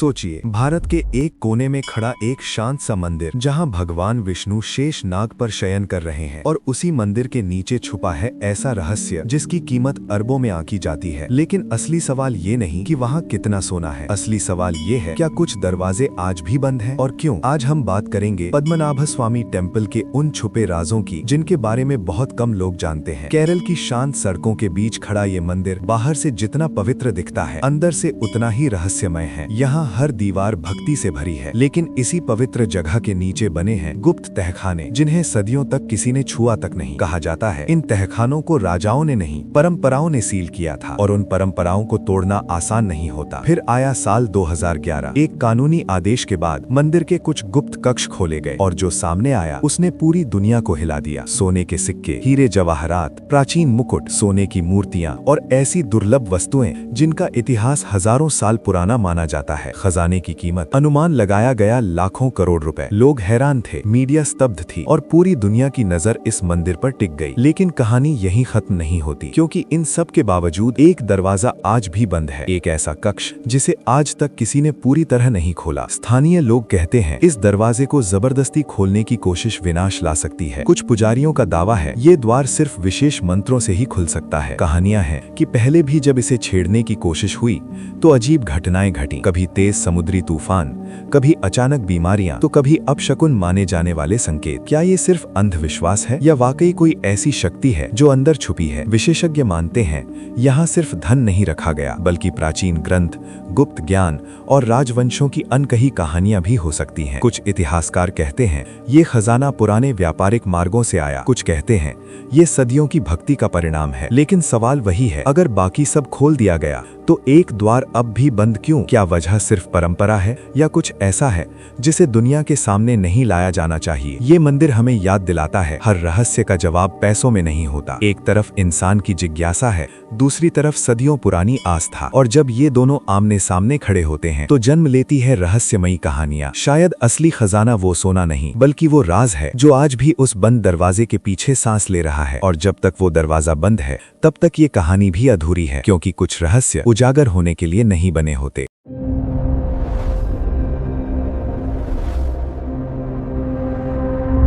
सोचिए, भारत के एक कोने में खड़ा एक शांत सा मंदिर जहां भगवान विष्णु शेष नाग पर शयन कर रहे हैं और उसी मंदिर के नीचे छुपा है ऐसा रहस्य जिसकी कीमत अरबों में आंकी जाती है। लेकिन असली सवाल ये नहीं कि वहां कितना सोना है, असली सवाल ये है क्या कुछ दरवाजे आज भी बंद हैं और क्यों। आज हम बात करेंगे पद्मनाभ स्वामी टेम्पल के उन छुपे राजों की जिनके बारे में बहुत कम लोग जानते हैं। केरल की शांत सड़कों के बीच खड़ा ये मंदिर बाहर से जितना पवित्र दिखता है, अंदर से उतना ही रहस्यमय है। यहाँ हर दीवार भक्ति से भरी है, लेकिन इसी पवित्र जगह के नीचे बने हैं गुप्त तहखाने जिन्हें सदियों तक किसी ने छुआ तक नहीं। कहा जाता है इन तहखानों को राजाओं ने नहीं, परंपराओं ने सील किया था और उन परंपराओं को तोड़ना आसान नहीं होता। फिर आया साल 2011। एक कानूनी आदेश के बाद मंदिर के कुछ गुप्त कक्ष खोले गए और जो सामने आया उसने पूरी दुनिया को हिला दिया। सोने के सिक्के, हीरे जवाहरात, प्राचीन मुकुट, सोने की मूर्तियां और ऐसी दुर्लभ वस्तुएं जिनका इतिहास हजारों साल पुराना माना जाता है। खजाने की कीमत अनुमान लगाया गया लाखों करोड़ रुपए। लोग हैरान थे, मीडिया स्तब्ध थी और पूरी दुनिया की नजर इस मंदिर पर टिक गई। लेकिन कहानी यहीं खत्म नहीं होती, क्योंकि इन सब के बावजूद एक दरवाजा आज भी बंद है। एक ऐसा कक्ष जिसे आज तक किसी ने पूरी तरह नहीं खोला। स्थानीय लोग कहते हैं इस दरवाजे को जबरदस्ती खोलने की कोशिश विनाश ला सकती है। कुछ पुजारियों का दावा है ये द्वार सिर्फ विशेष मंत्रों से ही खुल सकता है। कहानियां हैं कि पहले भी जब इसे छेड़ने की कोशिश हुई तो अजीब घटनाएं घटी। कभी तेज समुद्री तूफान, कभी अचानक बीमारियां, तो कभी अपशकुन माने जाने वाले संकेत। क्या ये सिर्फ अंधविश्वास है या वाकई कोई ऐसी शक्ति है जो अंदर छुपी है? विशेषज्ञ मानते हैं यहाँ सिर्फ धन नहीं रखा गया, बल्कि प्राचीन ग्रंथ, गुप्त ज्ञान और राजवंशों की अनकही कहानियां भी हो सकती हैं। कुछ इतिहासकार कहते हैं ये खजाना पुराने व्यापारिक मार्गों से आया, कुछ कहते हैं ये सदियों की भक्ति का परिणाम है। लेकिन सवाल वही है, अगर बाकी सब खोल दिया गया तो एक द्वार अब भी बंद क्यों? क्या वजह सिर्फ परंपरा है या कुछ ऐसा है जिसे दुनिया के सामने नहीं लाया जाना चाहिए? ये मंदिर हमें याद दिलाता है हर रहस्य का जवाब पैसों में नहीं होता। एक तरफ इंसान की जिज्ञासा है, दूसरी तरफ सदियों पुरानी आस्था, और जब ये दोनों आमने सामने खड़े होते हैं तो जन्म लेती है रहस्यमयी कहानियां। शायद असली खजाना वो सोना नहीं, बल्कि वो राज है जो आज भी उस बंद दरवाजे के पीछे सांस ले रहा है। और जब तक वो दरवाजा बंद है तब तक ये कहानी भी अधूरी है, क्योंकि कुछ रहस्य उजागर होने के लिए नहीं बने होते।